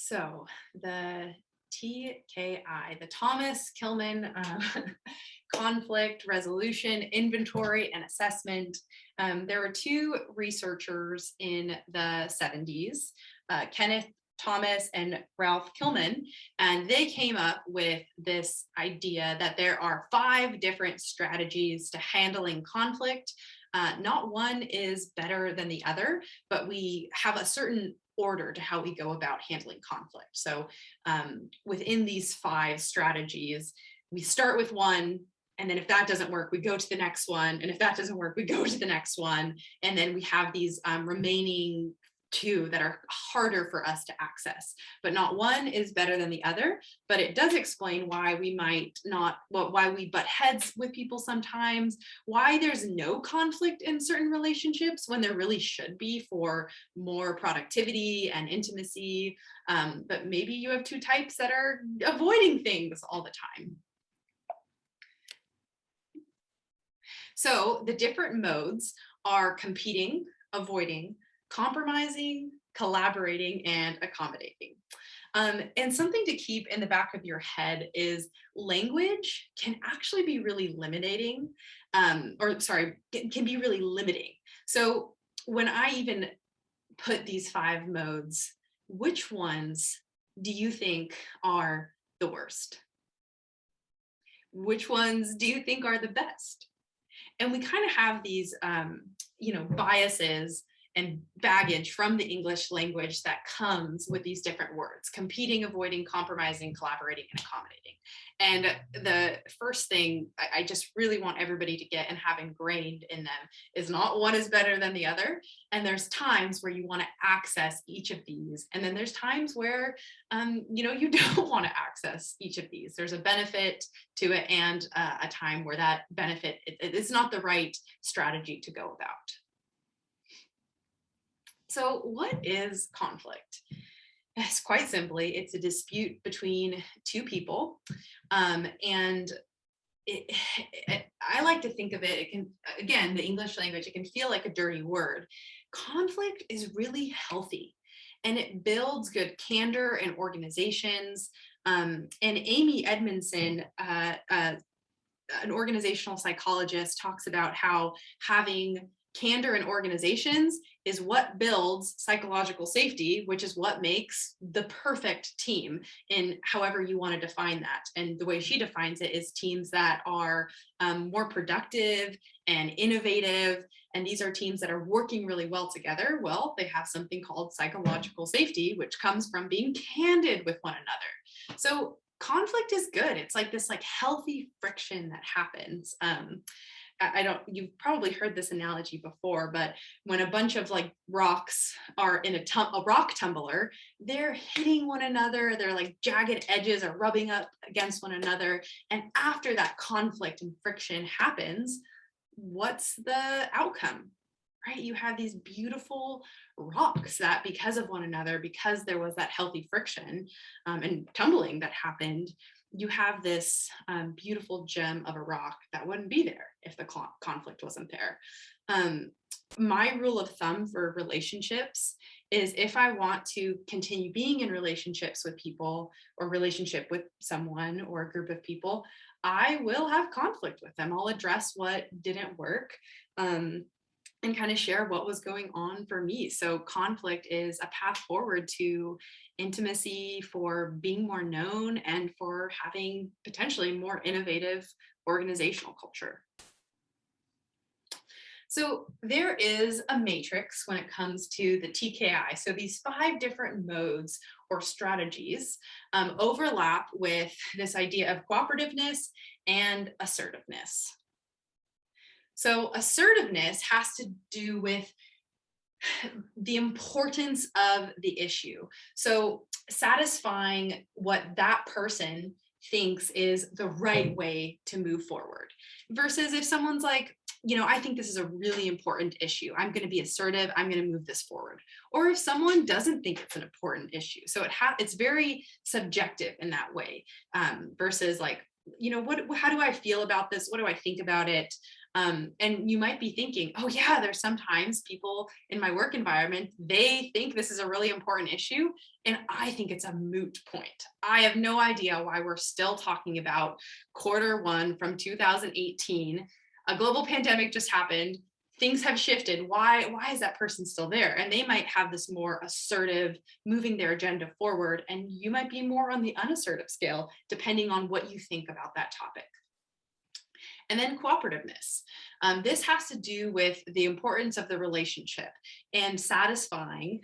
So the TKI, the Thomas Kilmann Conflict Resolution Inventory and Assessment. There were two researchers in the 70s, Kenneth Thomas and Ralph Kilman, and they came up with this idea that there are 5 different strategies to handling conflict. Not one is better than the other, but we have a certain order to how we go about handling conflict. So within these 5 strategies, we start with one, and then if that doesn't work, we go to the next one. And if that doesn't work, we go to the next one. And then we have these remaining 2 that are harder for us to access, but not one is better than the other. But it does explain why we might not, well, why we butt heads with people sometimes, why there's no conflict in certain relationships when there really should be for more productivity and intimacy. But maybe you have 2 types that are avoiding things all the time. So the different modes are competing, avoiding, compromising, collaborating, and accommodating. And something to keep in the back of your head is language can actually be really limiting, can be really limiting. So when I even put these 5 modes, which ones do you think are the worst? Which ones do you think are the best? And we kind of have these, biases and baggage from the English language that comes with these different words: competing, avoiding, compromising, collaborating, and accommodating. And the first thing I just really want everybody to get and have ingrained in them is not one is better than the other. And there's times where you want to access each of these. And then there's times where, you don't want to access each of these. There's a benefit to it and a time where that benefit is not the right strategy to go about. So what is conflict? It's quite simply, it's a dispute between 2 people. And I like to think of it can, again, the English language, it can feel like a dirty word. Conflict is really healthy and it builds good candor in organizations. And Amy Edmondson, an organizational psychologist, talks about how having candor in organizations is what builds psychological safety, which is what makes the perfect team, in however you want to define that. And the way she defines it is teams that are more productive and innovative. And these are teams that are working really well together. Well, they have something called psychological safety, which comes from being candid with one another. So conflict is good. It's like this healthy friction that happens. You've probably heard this analogy before, but when a bunch of rocks are in a rock tumbler, they're hitting one another, their jagged edges are rubbing up against one another. And after that conflict and friction happens, what's the outcome? Right? You have these beautiful rocks that, because of one another, because there was that healthy friction and tumbling that happened, you have this beautiful gem of a rock that wouldn't be there if the conflict wasn't there. My rule of thumb for relationships is, if I want to continue being in relationships with people, or relationship with someone or a group of people, I will have conflict with them. I'll address what didn't work. And kind of share what was going on for me. So conflict is a path forward to intimacy, for being more known, and for having potentially more innovative organizational culture. So there is a matrix when it comes to the TKI. So these 5 different modes or strategies overlap with this idea of cooperativeness and assertiveness. So assertiveness has to do with the importance of the issue. So satisfying what that person thinks is the right way to move forward, versus if someone's like, I think this is a really important issue, I'm going to be assertive, I'm going to move this forward. Or if someone doesn't think it's an important issue. So it's very subjective in that way, versus how do I feel about this? What do I think about it? And you might be thinking, oh yeah, there's sometimes people in my work environment, they think this is a really important issue. And I think it's a moot point. I have no idea why we're still talking about Q1 from 2018. A global pandemic just happened. Things have shifted. Why is that person still there? And they might have this more assertive, moving their agenda forward. And you might be more on the unassertive scale, depending on what you think about that topic. And then cooperativeness. This has to do with the importance of the relationship and satisfying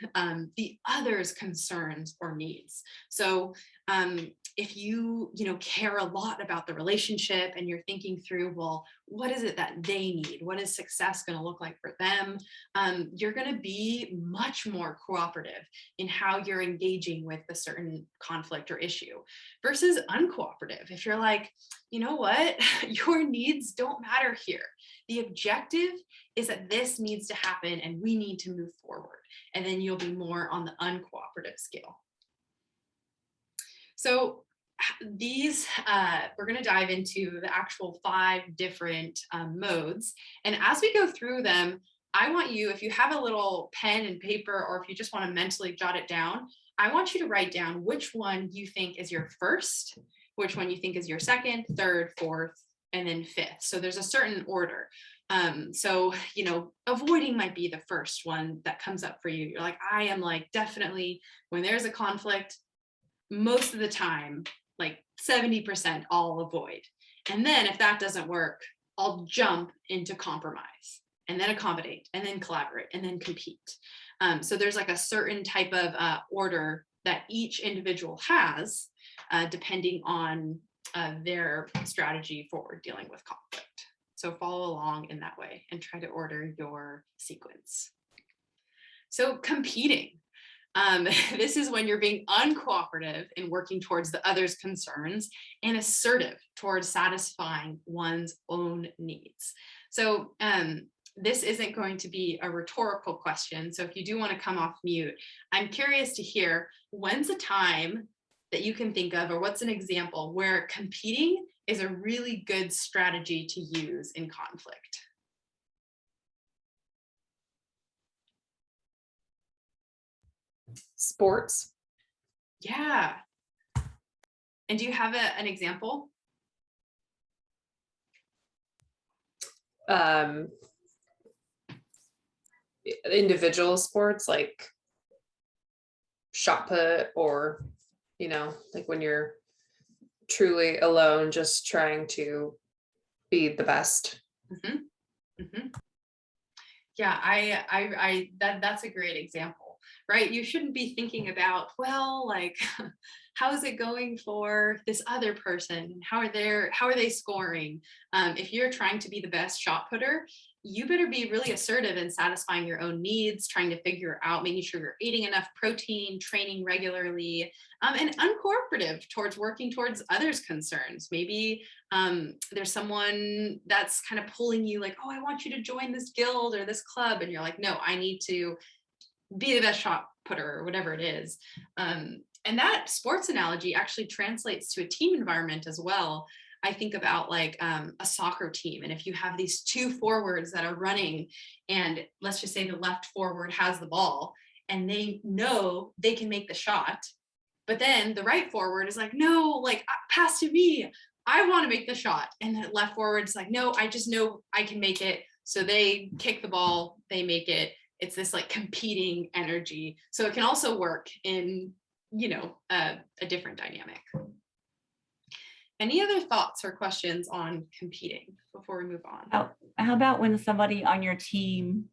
the other's concerns or needs. So if you care a lot about the relationship and you're thinking through, well, what is it that they need? What is success going to look like for them? You're going to be much more cooperative in how you're engaging with a certain conflict or issue versus uncooperative. If you're like, you know what, your needs don't matter here. The objective is that this needs to happen and we need to move forward. And then you'll be more on the uncooperative scale. So these, we're going to dive into the actual 5 different modes. And as we go through them, I want you, if you have a little pen and paper, or if you just want to mentally jot it down, I want you to write down which one you think is your first, which one you think is your second, third, fourth, and then fifth. So there's a certain order. So, avoiding might be the first one that comes up for you. You're like, I am like, definitely when there's a conflict, most of the time, like 70%, I'll avoid. And then if that doesn't work, I'll jump into compromise and then accommodate and then collaborate and then compete. So there's like a certain type of order that each individual has, depending on their strategy for dealing with conflict. So follow along in that way and try to order your sequence. So competing. This is when you're being uncooperative in working towards the other's concerns and assertive towards satisfying one's own needs. So this isn't going to be a rhetorical question. So if you do want to come off mute, I'm curious to hear, when's a time that you can think of, or what's an example where competing is a really good strategy to use in conflict? Sports. Yeah. And do you have an example? Individual sports like shot put, or like when you're truly alone, just trying to be the best. Mm-hmm. Mm-hmm. Yeah, that's a great example, right? You shouldn't be thinking about, well, like, how is it going for this other person? How are they scoring? If you're trying to be the best shot putter, you better be really assertive in satisfying your own needs, trying to figure out, making sure you're eating enough protein, training regularly, and uncooperative towards working towards others' concerns. Maybe there's someone that's kind of pulling you like, oh, I want you to join this guild or this club. And you're like, no, I need to be the best shot putter or whatever it is. And that sports analogy actually translates to a team environment as well. I think about like a soccer team. And if you have these 2 forwards that are running, and let's just say the left forward has the ball and they know they can make the shot, but then the right forward is like, no, like pass to me. I want to make the shot. And the left forward is like, no, I just know I can make it. So they kick the ball, they make it. It's this like competing energy. So it can also work in, a different dynamic. Any other thoughts or questions on competing before we move on? How about when somebody on your team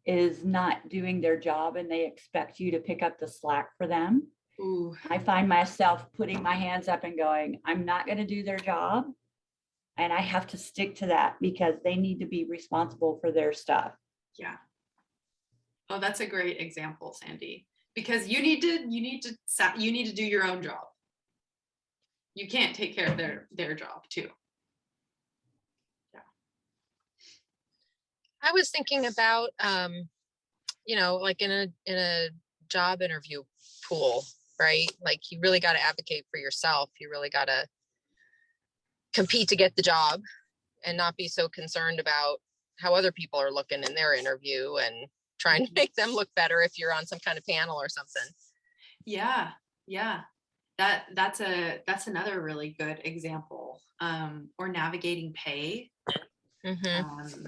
is not doing their job and they expect you to pick up the slack for them? Ooh. I find myself putting my hands up and going, I'm not going to do their job. And I have to stick to that because they need to be responsible for their stuff. Yeah. Oh, that's a great example, Sandy, because you need to do your own job. You can't take care of their job too. Yeah. I was thinking about, like in a job interview pool, right? Like you really got to advocate for yourself. You really got to compete to get the job and not be so concerned about how other people are looking in their interview and trying to make them look better if you're on some kind of panel or something. Yeah, yeah. That's another really good example. Or navigating pay. Mm-hmm.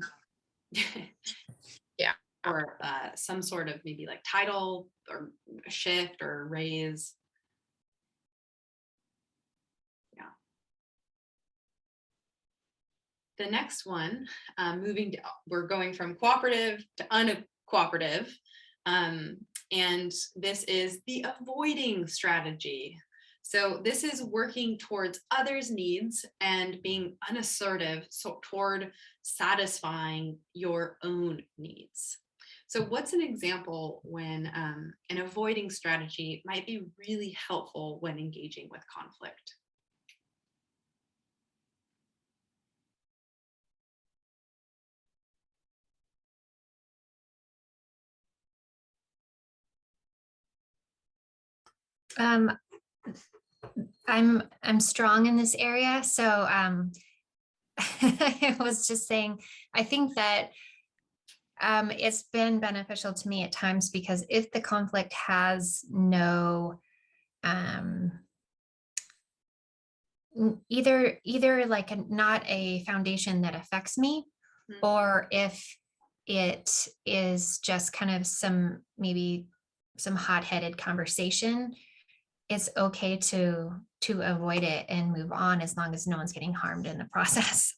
Yeah. Or some sort of maybe like title or a shift or a raise. Yeah. The next one, we're going from cooperative to uncooperative. And this is the avoiding strategy. So this is working towards others' needs and being unassertive toward satisfying your own needs. So what's an example when an avoiding strategy might be really helpful when engaging with conflict? I'm strong in this area. So I was just saying, I think that it's been beneficial to me at times, because if the conflict has no either like not a foundation that affects me, or if it is just kind of maybe some hot-headed conversation, it's okay to avoid it and move on, as long as no one's getting harmed in the process.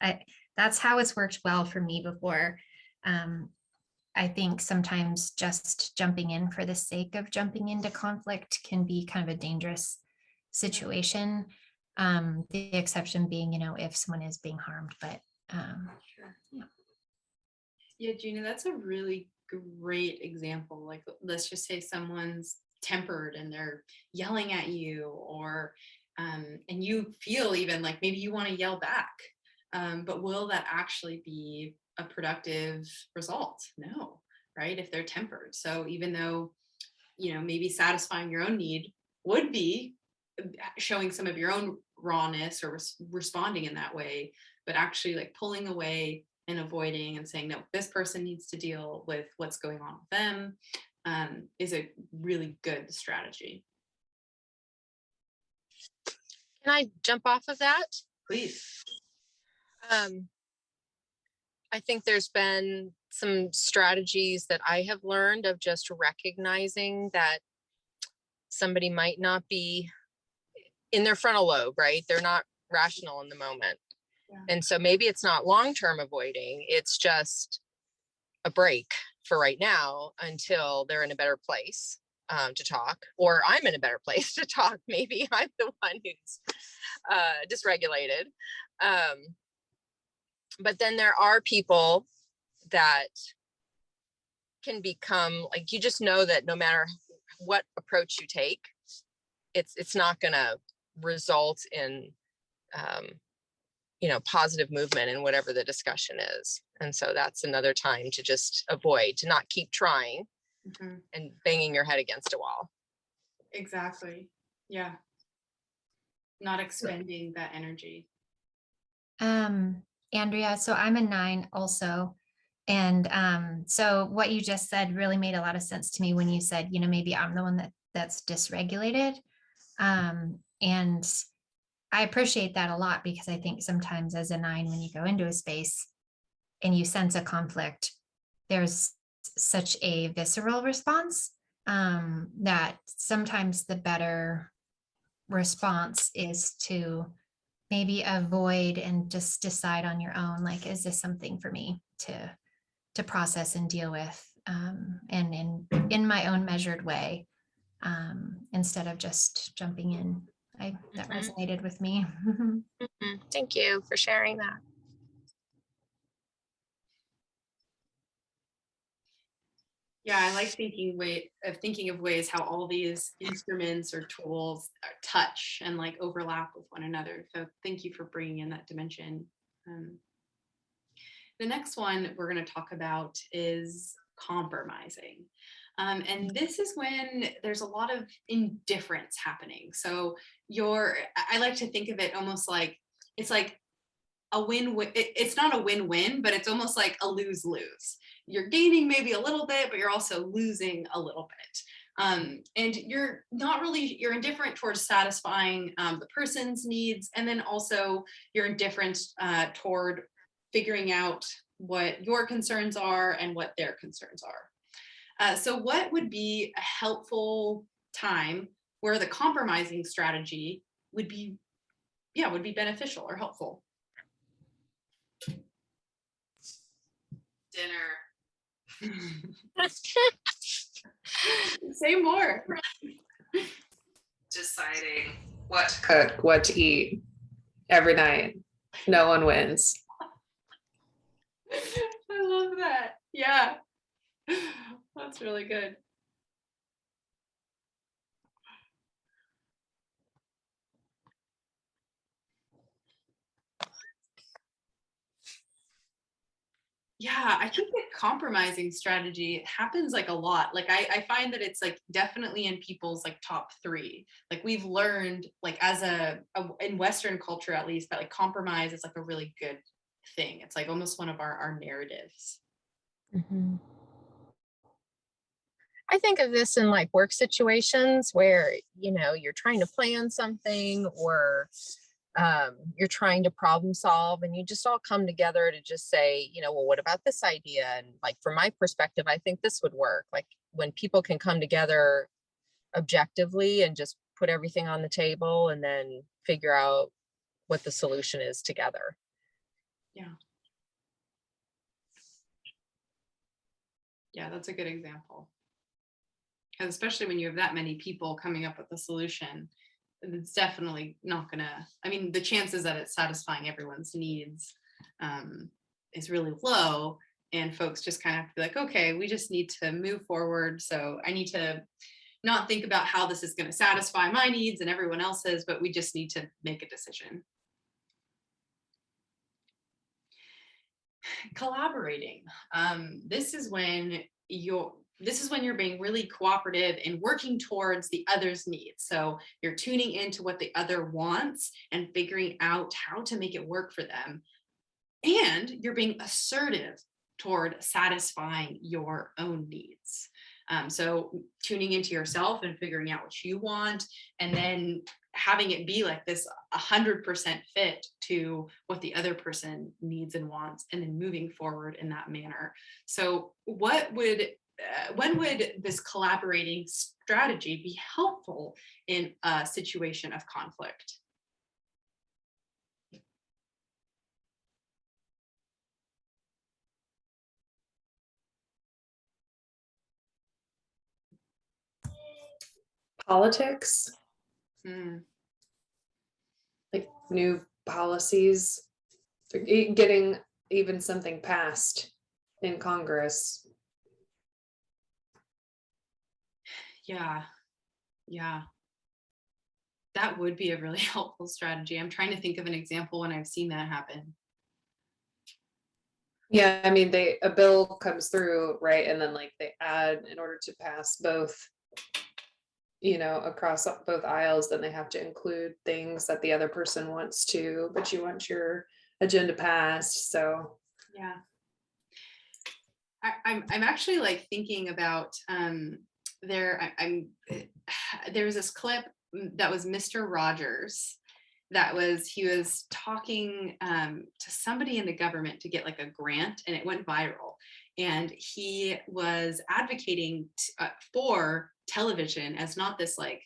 That's how it's worked well for me before. I think sometimes just jumping in for the sake of jumping into conflict can be kind of a dangerous situation. The exception being, if someone is being harmed, but Sure. Yeah, Gina, that's a really great example. Like, let's just say someone's tempered and they're yelling at you, or and you feel even like maybe you want to yell back, but will that actually be a productive result? No, right? If they're tempered. So even though, maybe satisfying your own need would be showing some of your own rawness or responding in that way, but actually like pulling away and avoiding and saying, no, this person needs to deal with what's going on with them, is a really good strategy. Can I jump off of that? Please. I think there's been some strategies that I have learned of just recognizing that somebody might not be in their frontal lobe, right? They're not rational in the moment. Yeah. And so maybe it's not long-term avoiding, it's just a break for right now until they're in a better place to talk, or I'm in a better place to talk. Maybe I'm the one who's dysregulated. But then there are people that can become like, you just know that no matter what approach you take, it's not going to result in positive movement in whatever the discussion is. And so that's another time to just avoid, to not keep trying and banging your head against a wall. Exactly. Yeah. Not expending that energy. Andrea, so I'm a 9 also. And so what you just said really made a lot of sense to me when you said, maybe I'm the one that's dysregulated. And I appreciate that a lot, because I think sometimes as a 9, when you go into a space and you sense a conflict, there's such a visceral response that sometimes the better response is to maybe avoid and just decide on your own, like, is this something for me to process and deal with, and in my own measured way, instead of just jumping in. That resonated with me. Thank you for sharing that. Yeah, I like thinking of ways how all these instruments or tools touch and like overlap with one another. So thank you for bringing in that dimension. The next one we're going to talk about is compromising. And this is when there's a lot of indifference happening. So I like to think of it almost like, it's like a win-win. It's not a win-win, but it's almost like a lose-lose. You're gaining maybe a little bit, but you're also losing a little bit. And you're you're indifferent towards satisfying the person's needs. And then also you're indifferent toward figuring out what your concerns are and what their concerns are. So what would be a helpful time where the compromising strategy would be beneficial or helpful? Dinner. Say more. Deciding what to cook, what to eat every night. No one wins. I love that. Yeah. That's really good. Yeah, I think the compromising strategy happens like a lot. Like I find that it's like definitely in people's like top three. Like we've learned like as in Western culture at least that like compromise is like a really good thing. It's like almost one of our narratives. Mhm. I think of this in like work situations where, you know, you're trying to plan something or you're trying to problem solve and you just all come together to just say, you know, well, what about this idea? And like, from my perspective, I think this would work. Like when people can come together objectively and just put everything on the table and then figure out what the solution is together. Yeah. Yeah, that's a good example. And especially when you have that many people coming up with a solution, it's definitely not gonna, I mean, the chances that it's satisfying everyone's needs is really low. And folks just kind of have to be like, okay, we just need to move forward. So I need to not think about how this is going to satisfy my needs and everyone else's, but we just need to make a decision. Collaborating. This is when you're being really cooperative and working towards the other's needs. So you're tuning into what the other wants and figuring out how to make it work for them. And you're being assertive toward satisfying your own needs. So tuning into yourself and figuring out what you want, and then having it be like this 100% fit to what the other person needs and wants, and then moving forward in that manner. So when would this collaborating strategy be helpful in a situation of conflict? Politics, Hmm. like new policies, getting even something passed in Congress. Yeah. Yeah. That would be a really helpful strategy. I'm trying to think of an example when I've seen that happen. Yeah, I mean, a bill comes through, right? And then like they add, in order to pass both, you know, across both aisles, then they have to include things that the other person wants to, but you want your agenda passed. So Yeah. I'm actually like thinking about there was this clip that was Mr. Rogers he was talking to somebody in the government to get like a grant, and it went viral, and he was advocating for television as not this like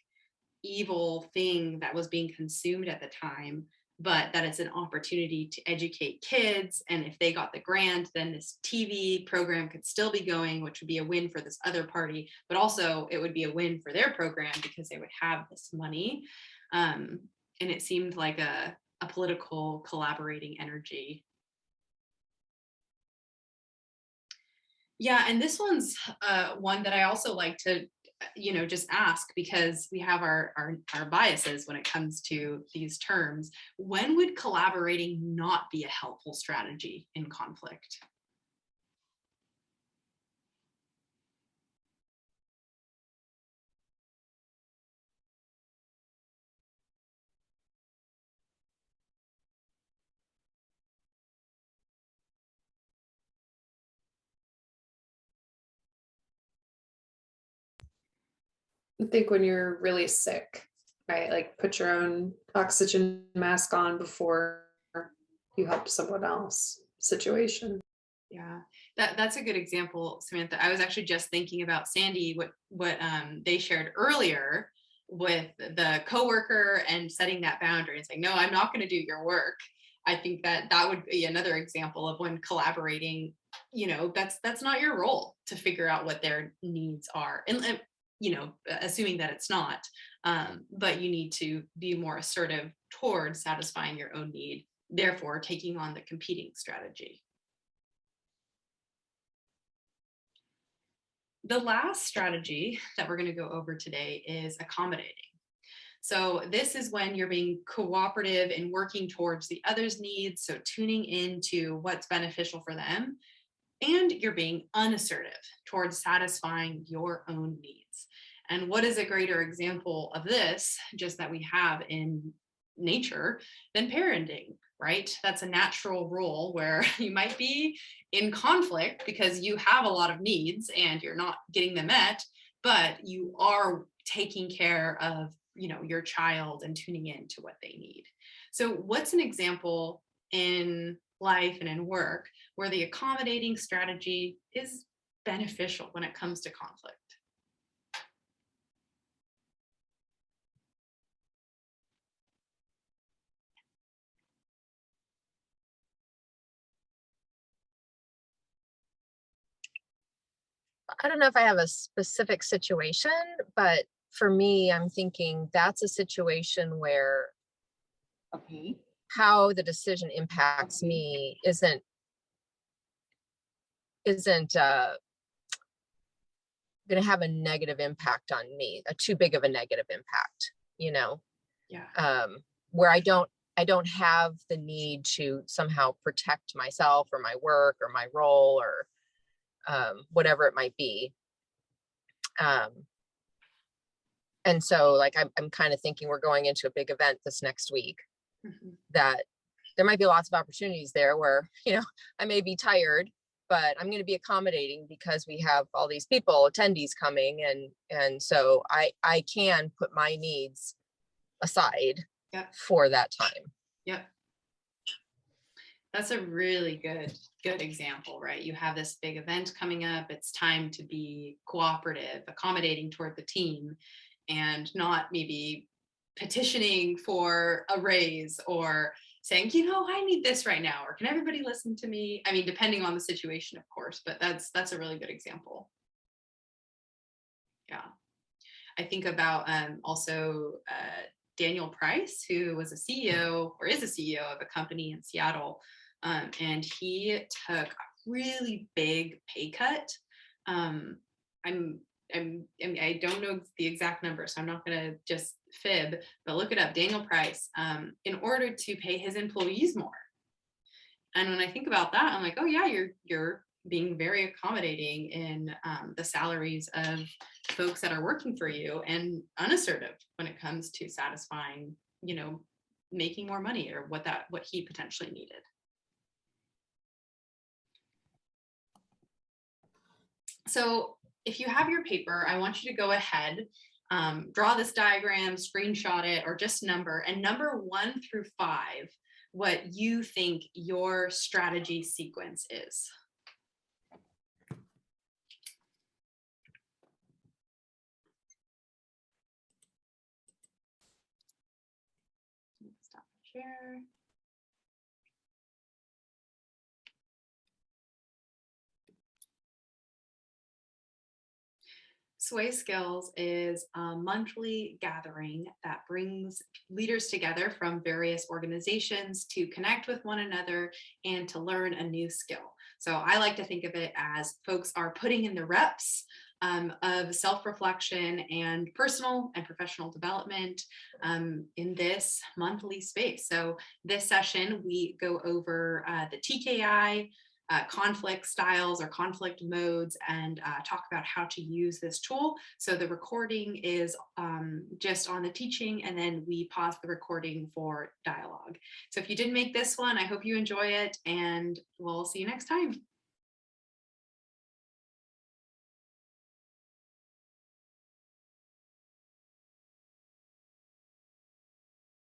evil thing that was being consumed at the time, but that it's an opportunity to educate kids. And if they got the grant, then this TV program could still be going, which would be a win for this other party, but also it would be a win for their program because they would have this money. And it seemed like a political collaborating energy. Yeah, and this one's one that I also like to, just ask, because we have our biases when it comes to these terms. When would collaborating not be a helpful strategy in conflict? I think when you're really sick, right? Like put your own oxygen mask on before you help someone else situation. Yeah, that's a good example, Samantha. I was actually just thinking about Sandy, what they shared earlier with the coworker and setting that boundary and saying, no, I'm not going to do your work. I think that would be another example of when collaborating, that's not your role to figure out what their needs are. And assuming that it's not, but you need to be more assertive towards satisfying your own need, therefore taking on the competing strategy. The last strategy that we're going to go over today is accommodating. So this is when you're being cooperative and working towards the other's needs, so tuning into what's beneficial for them, and you're being unassertive towards satisfying your own needs. And what is a greater example of this, just that we have in nature, than parenting, right? That's a natural role where you might be in conflict because you have a lot of needs and you're not getting them met, but you are taking care of, your child and tuning in to what they need. So what's an example in life and in work where the accommodating strategy is beneficial when it comes to conflict? I don't know if I have a specific situation, but for me, I'm thinking that's a situation where Okay. how the decision impacts me isn't going to have a negative impact on me, a too big of a negative impact, Yeah. Where I don't have the need to somehow protect myself or my work or my role or whatever it might be. And so like, I'm kind of thinking we're going into a big event this next week, that there might be lots of opportunities there where, I may be tired, but I'm going to be accommodating because we have all these people, attendees coming. And so I can put my needs aside Yep. for that time. Yep. That's a really good example, right? You have this big event coming up. It's time to be cooperative, accommodating toward the team, and not maybe petitioning for a raise or saying, I need this right now, or can everybody listen to me? I mean, depending on the situation, of course, but that's a really good example. Yeah. I think about also Daniel Price, who was a CEO or is a CEO of a company in Seattle. And he took a really big pay cut. I don't know the exact number, so I'm not going to just fib, but look it up. Daniel Price, in order to pay his employees more. And when I think about that, I'm like, oh yeah, you're being very accommodating in the salaries of folks that are working for you, and unassertive when it comes to satisfying, making more money or what he potentially needed. So if you have your paper, I want you to go ahead, draw this diagram, screenshot it, or just number 1 through 5, what you think your strategy sequence is. Stop share. Sway Skills is a monthly gathering that brings leaders together from various organizations to connect with one another and to learn a new skill. So I like to think of it as folks are putting in the reps of self-reflection and personal and professional development in this monthly space. So this session, we go over the TKI conflict styles or conflict modes, and talk about how to use this tool. So the recording is just on the teaching, and then we pause the recording for dialogue. So if you didn't make this one, I hope you enjoy it, and we'll see you next time.